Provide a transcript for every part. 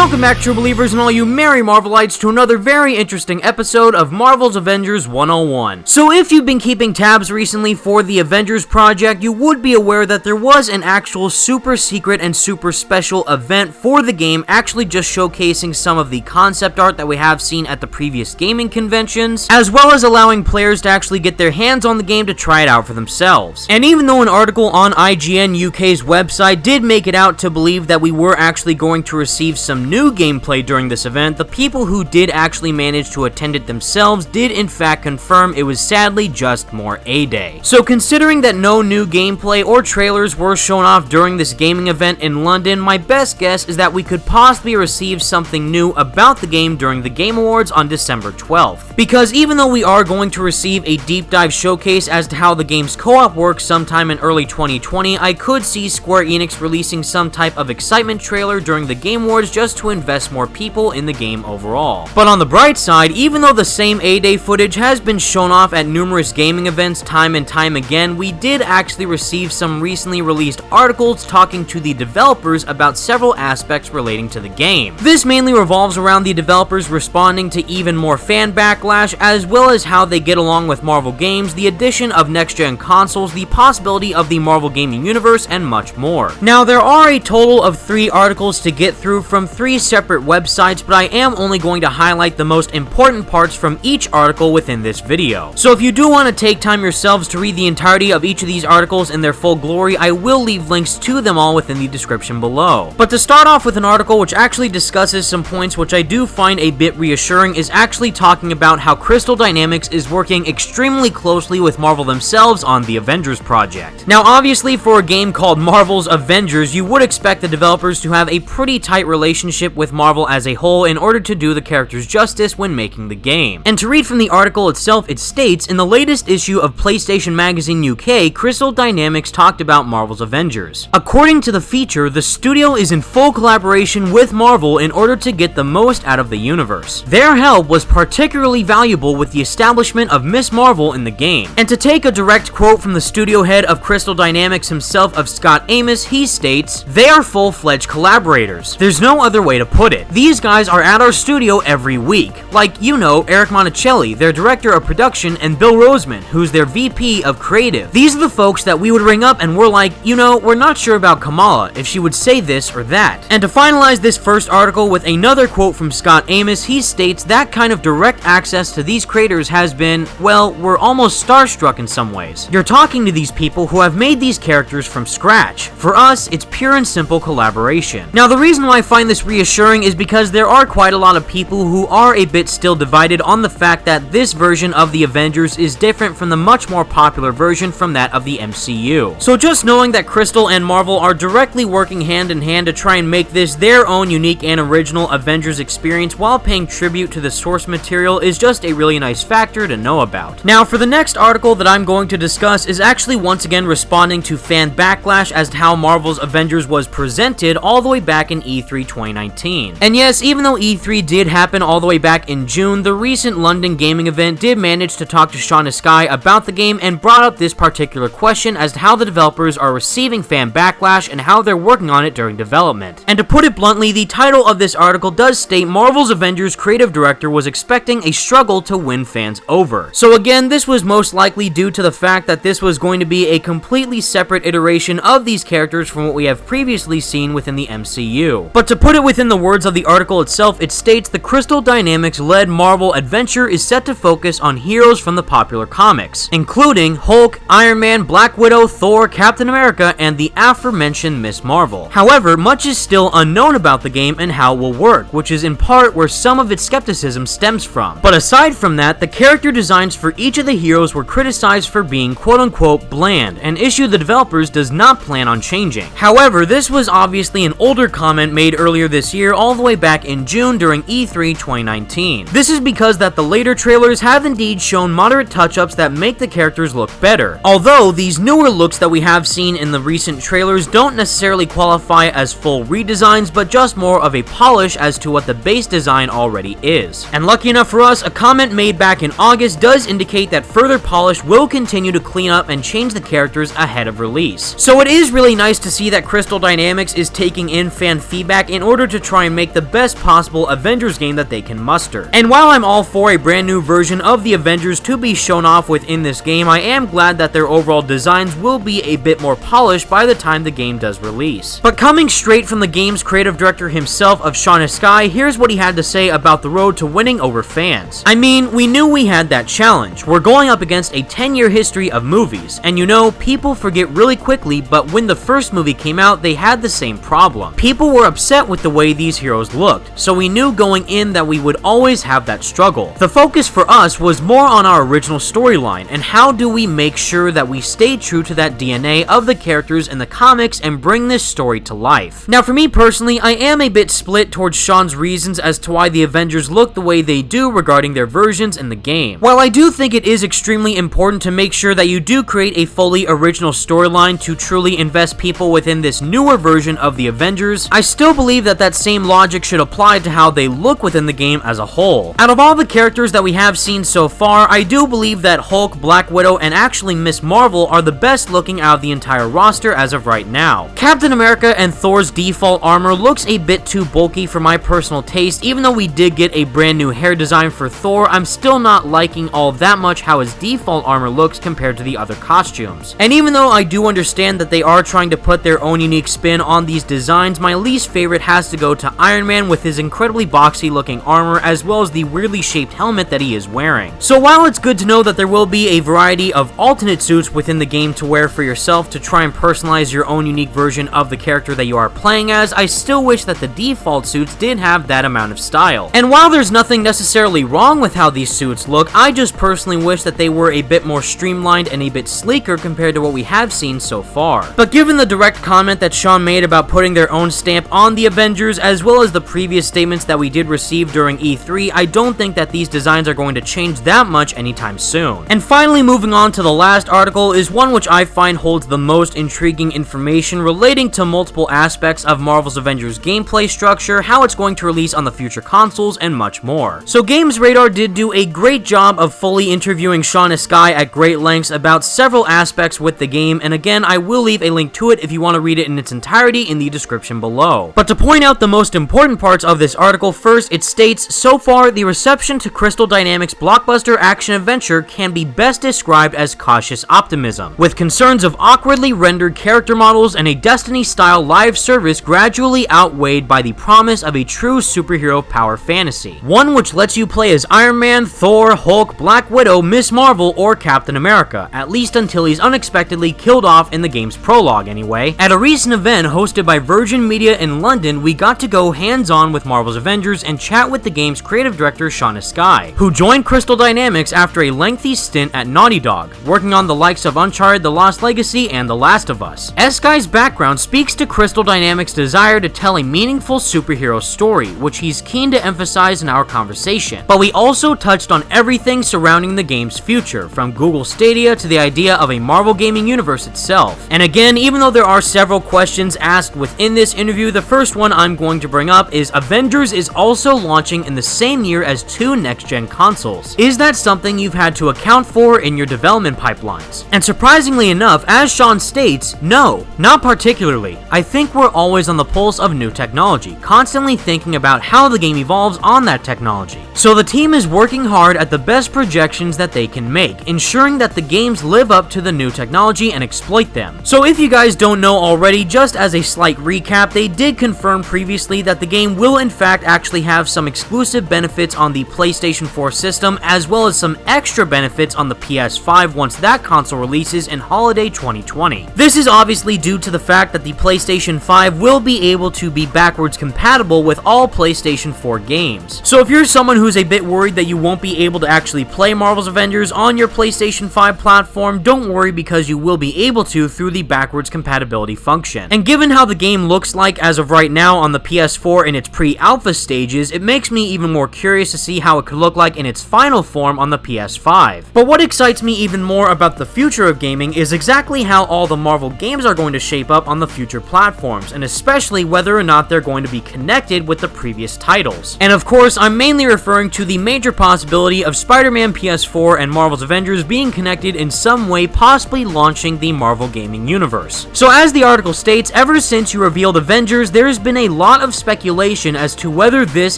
Welcome back, true believers and all you merry Marvelites, to another very interesting episode of Marvel's Avengers 101. So if you've been keeping tabs recently for the Avengers project, you would be aware that there was an actual super secret and super special event for the game, actually just showcasing some of the concept art that we have seen at the previous gaming conventions, as well as allowing players to actually get their hands on the game to try it out for themselves. And even though an article on IGN UK's website did make it out to believe that we were actually going to receive some new gameplay during this event, the people who did actually manage to attend it themselves did in fact confirm it was sadly just more a day. So considering that no new gameplay or trailers were shown off during this gaming event in London, my best guess is that we could possibly receive something new about the game during the Game Awards on December 12th. Because even though we are going to receive a deep dive showcase as to how the game's co-op works sometime in early 2020, I could see Square Enix releasing some type of excitement trailer during the Game Awards just to invest more people in the game overall. But on the bright side, even though the same A-Day footage has been shown off at numerous gaming events time and time again, we did actually receive some recently released articles talking to the developers about several aspects relating to the game. This mainly revolves around the developers responding to even more fan backlash, as well as how they get along with Marvel games, the addition of next-gen consoles, the possibility of the Marvel gaming universe, and much more. Now, there are a total of 3 articles to get through from 3 separate websites, but I am only going to highlight the most important parts from each article within this video. So if you do want to take time yourselves to read the entirety of each of these articles in their full glory, I will leave links to them all within the description below. But to start off with an article which actually discusses some points which I do find a bit reassuring, is actually talking about how Crystal Dynamics is working extremely closely with Marvel themselves on the Avengers project. Now obviously for a game called Marvel's Avengers, you would expect the developers to have a pretty tight relationship with Marvel as a whole in order to do the characters justice when making the game. And to read from the article itself, it states, in the latest issue of PlayStation Magazine UK, Crystal Dynamics talked about Marvel's Avengers. According to the feature, the studio is in full collaboration with Marvel in order to get the most out of the universe. Their help was particularly valuable with the establishment of Miss Marvel in the game. And to take a direct quote from the studio head of Crystal Dynamics himself, of Scott Amos, he states, "They are full-fledged collaborators. There's no other way to put it. These guys are at our studio every week. Like, you know, Eric Monticelli, their director of production, and Bill Roseman, who's their VP of creative. These are the folks that we would ring up and we're like, you know, we're not sure about Kamala, if she would say this or that." And to finalize this first article with another quote from Scott Amos, he states that kind of direct access to these creators has been, well, we're almost starstruck in some ways. You're talking to these people who have made these characters from scratch. For us, it's pure and simple collaboration. Now, the reason why I find this reassuring is because there are quite a lot of people who are a bit still divided on the fact that this version of the Avengers is different from the much more popular version from that of the MCU. So just knowing that Crystal and Marvel are directly working hand in hand to try and make this their own unique and original Avengers experience while paying tribute to the source material is just a really nice factor to know about. Now, for the next article that I'm going to discuss is actually once again responding to fan backlash as to how Marvel's Avengers was presented all the way back in E3 2019. And yes, even though E3 did happen all the way back in June, the recent London gaming event did manage to talk to Shauna Sky about the game and brought up this particular question as to how the developers are receiving fan backlash and how they're working on it during development. And to put it bluntly, the title of this article does state Marvel's Avengers creative director was expecting a struggle to win fans over. So again, this was most likely due to the fact that this was going to be a completely separate iteration of these characters from what we have previously seen within the MCU. But to put it within the words of the article itself, it states the Crystal Dynamics-led Marvel adventure is set to focus on heroes from the popular comics, including Hulk, Iron Man, Black Widow, Thor, Captain America, and the aforementioned Miss Marvel. However, much is still unknown about the game and how it will work, which is in part where some of its skepticism stems from. But aside from that, the character designs for each of the heroes were criticized for being quote-unquote bland, an issue the developers does not plan on changing. However, this was obviously an older comment made earlier this year all the way back in June during E3 2019. This is because that the later trailers have indeed shown moderate touch-ups that make the characters look better. Although, these newer looks that we have seen in the recent trailers don't necessarily qualify as full redesigns, but just more of a polish as to what the base design already is. And lucky enough for us, a comment made back in August does indicate that further polish will continue to clean up and change the characters ahead of release. So it is really nice to see that Crystal Dynamics is taking in fan feedback in order to try and make the best possible Avengers game that they can muster. And while I'm all for a brand new version of the Avengers to be shown off within this game, I am glad that their overall designs will be a bit more polished by the time the game does release. But coming straight from the game's creative director himself of Sean Askai, here's what he had to say about the road to winning over fans. I mean, we knew we had that challenge. We're going up against a 10-year history of movies, and you know, people forget really quickly, but when the first movie came out, they had the same problem. People were upset with the way these heroes looked, so we knew going in that we would always have that struggle. The focus for us was more on our original storyline, and how do we make sure that we stay true to that DNA of the characters in the comics and bring this story to life. Now for me personally, I am a bit split towards Sean's reasons as to why the Avengers look the way they do regarding their versions in the game. While I do think it is extremely important to make sure that you do create a fully original storyline to truly invest people within this newer version of the Avengers, I still believe that that same logic should apply to how they look within the game as a whole. Out of all the characters that we have seen so far, I do believe that Hulk, Black Widow, and actually Ms. Marvel are the best looking out of the entire roster as of right now. Captain America and Thor's default armor looks a bit too bulky for my personal taste. Even though we did get a brand new hair design for Thor, I'm still not liking all that much how his default armor looks compared to the other costumes. And even though I do understand that they are trying to put their own unique spin on these designs, my least favorite has to go to Iron Man with his incredibly boxy looking armor as well as the weirdly shaped helmet that he is wearing. So while it's good to know that there will be a variety of alternate suits within the game to wear for yourself to try and personalize your own unique version of the character that you are playing as, I still wish that the default suits did have that amount of style. And while there's nothing necessarily wrong with how these suits look, I just personally wish that they were a bit more streamlined and a bit sleeker compared to what we have seen so far. But given the direct comment that Sean made about putting their own stamp on the Avengers, as well as the previous statements that we did receive during E3, I don't think that these designs are going to change that much anytime soon. And finally, moving on to the last article is one which I find holds the most intriguing information relating to multiple aspects of Marvel's Avengers gameplay structure, how it's going to release on the future consoles, and much more. So Games Radar did do a great job of fully interviewing Sean Askai at great lengths about several aspects with the game, and again, I will leave a link to it if you want to read it in its entirety in the description below. But to point out the most important parts of this article, first, it states, so far, the reception to Crystal Dynamics' blockbuster action-adventure can be best described as cautious optimism, with concerns of awkwardly rendered character models and a Destiny-style live service gradually outweighed by the promise of a true superhero power fantasy. One which lets you play as Iron Man, Thor, Hulk, Black Widow, Ms. Marvel, or Captain America, at least until he's unexpectedly killed off in the game's prologue anyway. At a recent event hosted by Virgin Media in London, we got to go hands-on with Marvel's Avengers and chat with the game's creative director Sean Askai, who joined Crystal Dynamics after a lengthy stint at Naughty Dog, working on the likes of Uncharted: The Lost Legacy and The Last of Us. Askai's background speaks to Crystal Dynamics' desire to tell a meaningful superhero story, which he's keen to emphasize in our conversation. But we also touched on everything surrounding the game's future, from Google Stadia to the idea of a Marvel gaming universe itself. And again, even though there are several questions asked within this interview, the first one I'm going to bring up is Avengers is also launching in the same year as 2 next-gen consoles. Is that something you've had to account for in your development pipelines? And surprisingly enough, as Sean states, no, not particularly. I think we're always on the pulse of new technology, constantly thinking about how the game evolves on that technology. So the team is working hard at the best projections that they can make, ensuring that the games live up to the new technology and exploit them. So if you guys don't know already, just as a slight recap, they did confirm previously that the game will in fact actually have some exclusive benefits on the PlayStation 4 system, as well as some extra benefits on the PS5 once that console releases in holiday 2020. This is obviously due to the fact that the PlayStation 5 will be able to be backwards compatible with all PlayStation 4 games. So if you're someone who's a bit worried that you won't be able to actually play Marvel's Avengers on your PlayStation 5 platform, don't worry, because you will be able to through the backwards compatibility function. And given how the game looks like as of right now on the PS4 in its pre-alpha stages, it makes me even more curious to see how it could look like in its final form on the PS5. But what excites me even more about the future of gaming is exactly how all the Marvel games are going to shape up on the future platforms, and especially whether or not they're going to be connected with the previous titles. And of course, I'm mainly referring to the major possibility of Spider-Man PS4 and Marvel's Avengers being connected in some way, possibly launching the Marvel gaming universe. So as the article states, ever since you revealed Avengers, there has been a lot of speculation as to whether this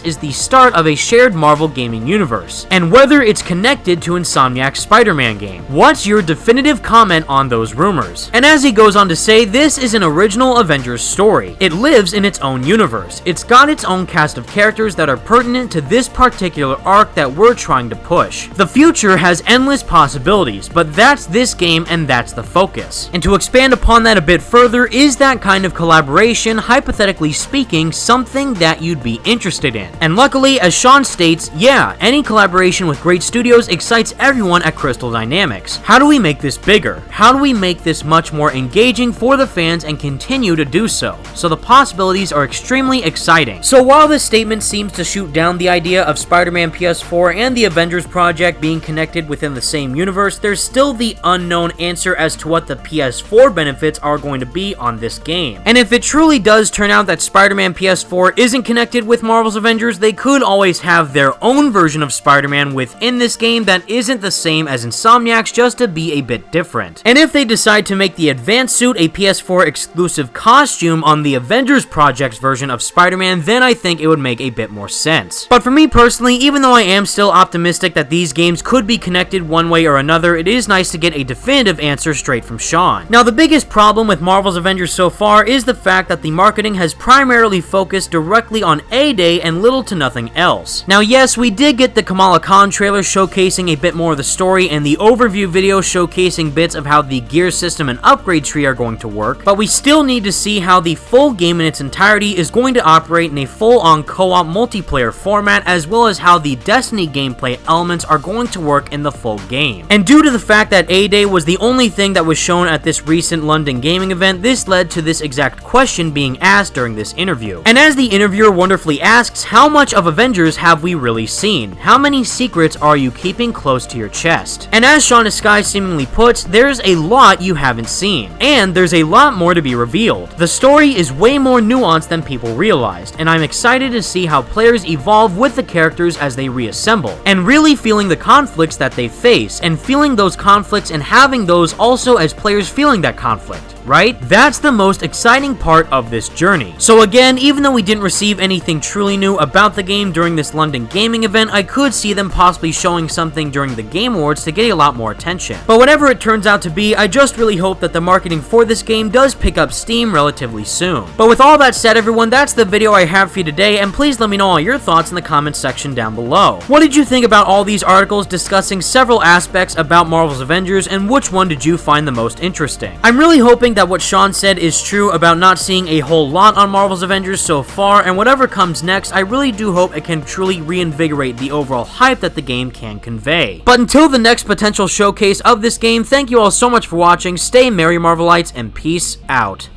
is the start of a shared Marvel gaming universe, and whether it's connected to Insomniac's Spider-Man game. What's your definitive comment on those rumors? And as he goes on to say, this is an original Avengers story. It lives in its own universe. It's got its own cast of characters that are pertinent to this particular arc that we're trying to push. The future has endless possibilities, but that's this game and that's the focus. And to expand upon that a bit further, is that kind of collaboration, hypothetically speaking, something that you'd be interested in? And luckily, as Sean states, yeah, any collaboration with great studios excites everyone at Crystal Dynamics. How do we make this bigger? How do we make this much more engaging for the fans and continue to do so? So the possibilities are extremely exciting. So while this statement seems to shoot down the idea of Spider-Man PS4 and the Avengers project being connected within the same universe, there's still the unknown answer as to what the PS4 benefits are going to be on this game. And if it truly does turn out that Spider-Man PS4 isn't connected with Marvel's Avengers, they could always have their own version of Spider-Man within this game that isn't the same as Insomniac's, just to be a bit different. And if they decide to make the advanced suit a PS4 exclusive costume on the Avengers project's version of Spider-Man, then I think it would make a bit more sense. But for me personally, even though I am still optimistic that these games could be connected one way or another, it is nice to get a definitive answer straight from Sean. Now, the biggest problem with Marvel's Avengers so far is the fact that the marketing has primarily focused directly on A-Day and little to nothing else. Now, yes, we did get the Kamala Khan trailer showcasing a bit more of the story and the overview video showcasing bits of how the gear system and upgrade tree are going to work, but we still need to see how the full game in its entirety is going to operate in a full-on co-op multiplayer format, as well as how the Destiny gameplay elements are going to work in the full game. And due to the fact that A-Day was the only thing that was shown at this recent London gaming event, this led to this exact question being asked during this interview. And as the interviewer wonderfully asks, how much of Avengers have we really seen? How many secrets are you keeping close to your chest? And as Sean Sky seemingly puts, there's a lot you haven't seen, and there's a lot more to be revealed. The story is way more nuanced than people realized, and I'm excited to see how players evolve with the characters as they reassemble, and really feeling the conflicts that they face, and feeling those conflicts and having those also as players feeling that conflict. Right? That's the most exciting part of this journey. So again, even though we didn't receive anything truly new about the game during this London gaming event, I could see them possibly showing something during the Game Awards to get a lot more attention. But whatever it turns out to be, I just really hope that the marketing for this game does pick up steam relatively soon. But with all that said, everyone, that's the video I have for you today, and please let me know all your thoughts in the comments section down below. What did you think about all these articles discussing several aspects about Marvel's Avengers, and which one did you find the most interesting? I'm really hoping that what Sean said is true about not seeing a whole lot on Marvel's Avengers so far, and whatever comes next, I really do hope it can truly reinvigorate the overall hype that the game can convey. But until the next potential showcase of this game, thank you all so much for watching, stay merry Marvelites, and peace out.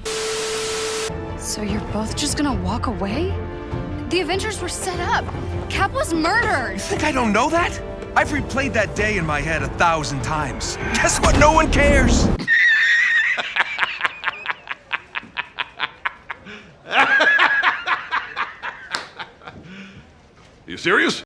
So you're both just gonna walk away? The Avengers were set up. Cap was murdered. You think I don't know that? I've replayed that day in my head 1,000 times. Guess what? No one cares. You serious?